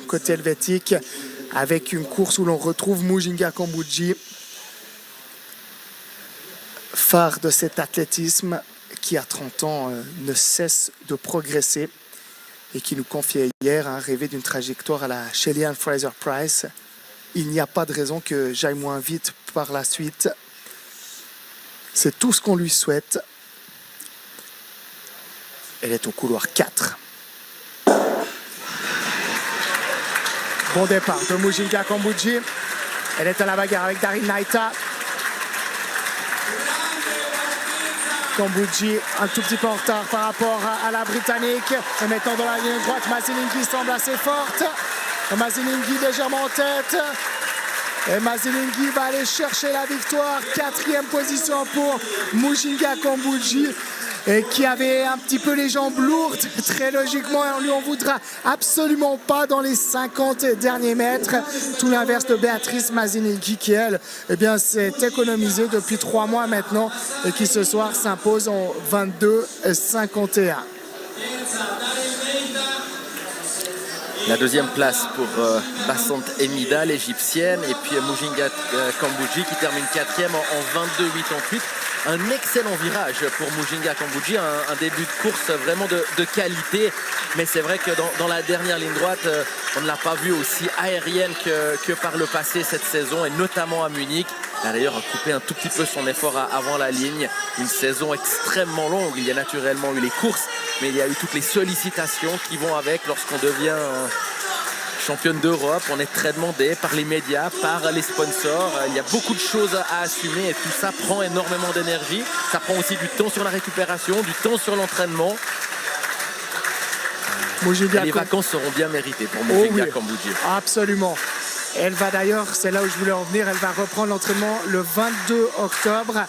côté helvétique avec une course où l'on retrouve Mujinga Kambundji, phare de cet athlétisme qui à 30 ans ne cesse de progresser et qui nous confiait hier rêver d'une trajectoire à la Shelly-Ann Fraser-Pryce. Il n'y a pas de raison que j'aille moins vite par la suite. C'est tout ce qu'on lui souhaite. Elle est au couloir 4. Bon départ de Mujinga Kambundji. Elle est à la bagarre avec Darin Naita. Kambundji un tout petit peu en retard par rapport à la Britannique. Et maintenant dans la ligne droite, Mazilingi semble assez forte. Mazilingi légèrement en tête. Et Mazilingi va aller chercher la victoire. 4e position pour Mujinga Kambundji. Et qui avait un petit peu les jambes lourdes, très logiquement, et on lui en voudra absolument pas dans les 50 derniers mètres. Tout l'inverse de Béatrice Mazilingi qui, elle, eh bien, s'est économisée depuis 3 mois maintenant et qui ce soir s'impose en 22,51. La deuxième place pour Bassant Emida, l'égyptienne, et puis Mujinga Kambundji qui termine 4e en 22,88. Un excellent virage pour Mujinga Kambundji, un début de course vraiment de qualité. Mais c'est vrai que dans la dernière ligne droite, on ne l'a pas vu aussi aérienne que par le passé cette saison, et notamment à Munich. Elle a d'ailleurs coupé un tout petit peu son effort avant la ligne. Une saison extrêmement longue. Il y a naturellement eu les courses, mais il y a eu toutes les sollicitations qui vont avec lorsqu'on devient championne d'Europe. On est très demandé par les médias, par les sponsors. Il y a beaucoup de choses à assumer et tout ça prend énormément d'énergie. Ça prend aussi du temps sur la récupération, du temps sur l'entraînement. Les vacances seront bien méritées pour Mujinga Kambundji. Absolument. Elle va d'ailleurs, c'est là où je voulais en venir, elle va reprendre l'entraînement le 22 octobre